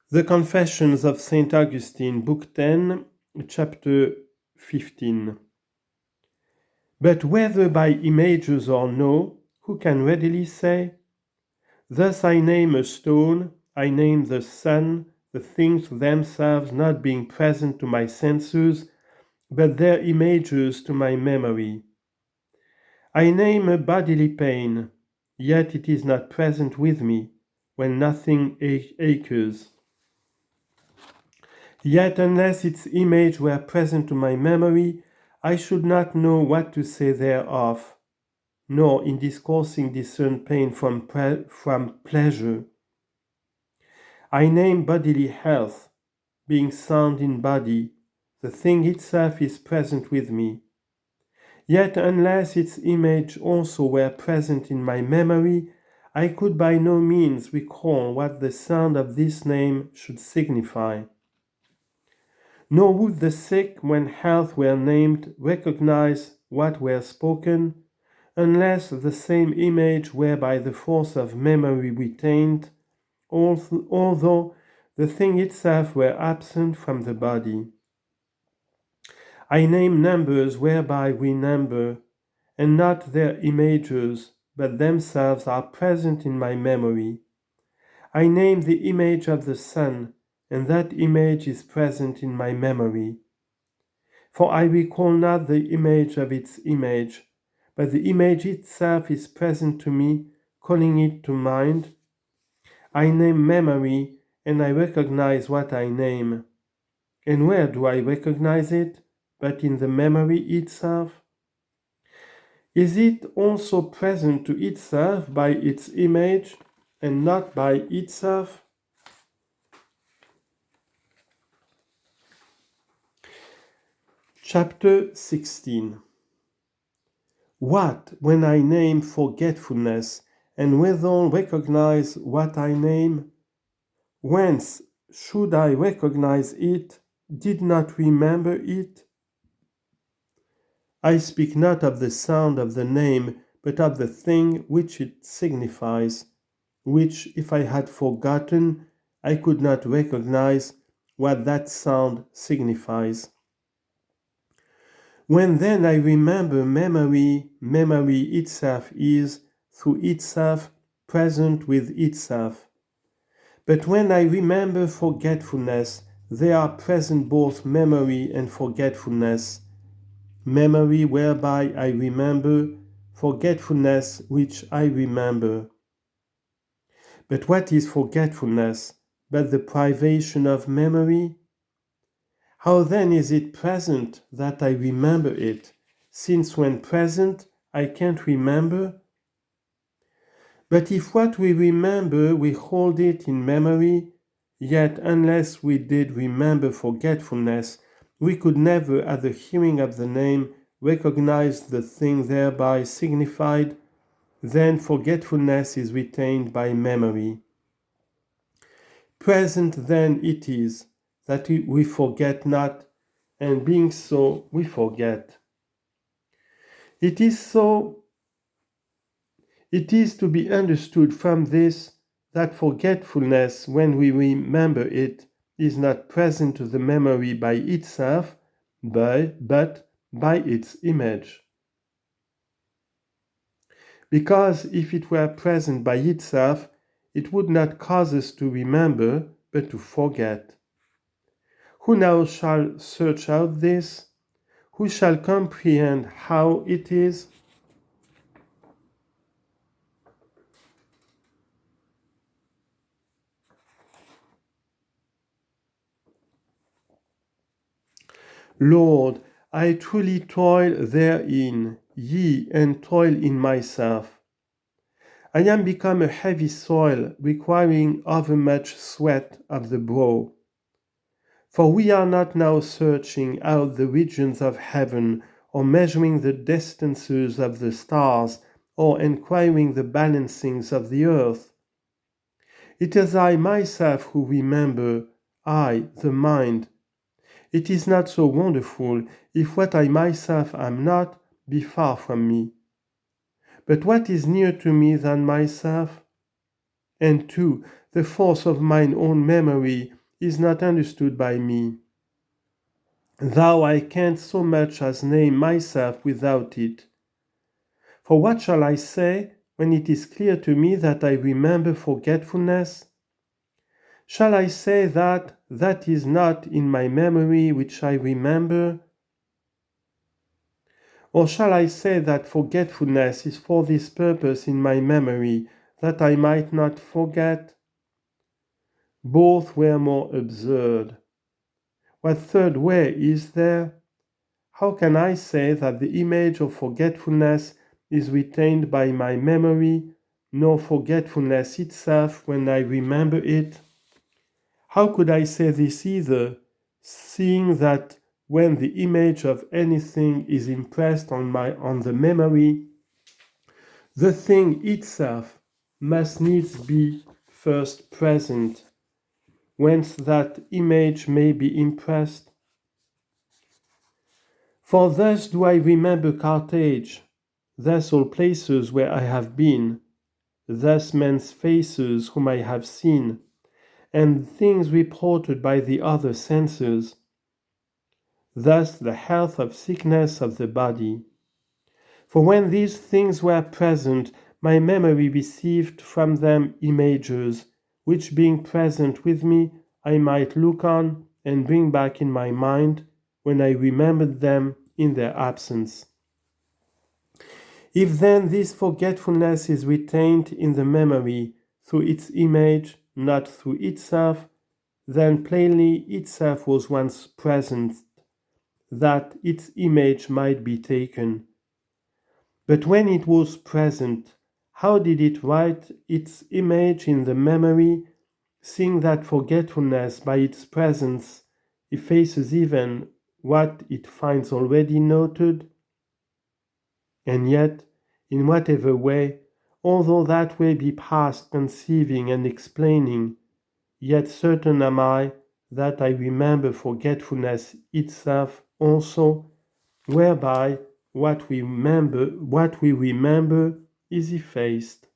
The Confessions of Saint Augustine, Book 10, Chapter 15. But whether by images or no, who can readily say? Thus I name a stone, I name the sun, the things themselves not being present to my senses, but their images to my memory. I name a bodily pain, yet it is not present with me, when nothing occurs. Yet unless its image were present to my memory, I should not know what to say thereof, nor in discoursing discern pain from pleasure. I name bodily health, being sound in body, the thing itself is present with me. Yet unless its image also were present in my memory, I could by no means recall what the sound of this name should signify. Nor would the sick, when health were named, recognize what were spoken, unless the same image were by the force of memory retained, although the thing itself were absent from the body. I name numbers whereby we number, and not their images, but themselves are present in my memory. I name the image of the sun, and that image is present in my memory. For I recall not the image of its image, but the image itself is present to me, calling it to mind. I name memory, and I recognize what I name. And where do I recognize it, but in the memory itself? Is it also present to itself by its image, and not by itself? Chapter 16. What, when I name forgetfulness, and withal recognize what I name? Whence should I recognize it, did not remember it? I speak not of the sound of the name, but of the thing which it signifies, which, if I had forgotten, I could not recognize what that sound signifies. When then I remember memory, memory itself is, through itself, present with itself. But when I remember forgetfulness, they are present both memory and forgetfulness. Memory whereby I remember, forgetfulness which I remember. But what is forgetfulness but the privation of memory? How then is it present that I remember it, since when present I can't remember? But if what we remember we hold it in memory, yet unless we did remember forgetfulness, we could never at the hearing of the name recognize the thing thereby signified, then forgetfulness is retained by memory. Present then it is that we forget not, and being so, we forget. It is to be understood from this that forgetfulness, when we remember it, is not present to the memory by itself, but by its image. Because if it were present by itself, it would not cause us to remember, but to forget. Who now shall search out this? Who shall comprehend how it is? Lord, I truly toil therein, yea, and toil in myself. I am become a heavy soil, requiring overmuch sweat of the brow. For we are not now searching out the regions of heaven, or measuring the distances of the stars, or enquiring the balancings of the earth. It is I myself who remember, I, the mind. It is not so wonderful if what I myself am not be far from me. But what is near to me than myself? And too, the force of mine own memory is not understood by me. Though I can't so much as name myself without it. For what shall I say when it is clear to me that I remember forgetfulness? Shall I say that that is not in my memory which I remember? Or shall I say that forgetfulness is for this purpose in my memory, that I might not forget? Both were more absurd. What third way is there? How can I say that the image of forgetfulness is retained by my memory, nor forgetfulness itself when I remember it? How could I say this either, seeing that when the image of anything is impressed on the memory, the thing itself must needs be first present, whence that image may be impressed? For thus do I remember Carthage, thus all places where I have been, thus men's faces whom I have seen, and things reported by the other senses, thus the health of sickness of the body. For when these things were present, my memory received from them images, which being present with me, I might look on and bring back in my mind when I remembered them in their absence. If then this forgetfulness is retained in the memory through its image, not through itself, then plainly itself was once present, that its image might be taken. But when it was present, how did it write its image in the memory, seeing that forgetfulness by its presence effaces even what it finds already noted? And yet, in whatever way, although that way be past conceiving and explaining, yet certain am I that I remember forgetfulness itself also, whereby what we remember is effaced.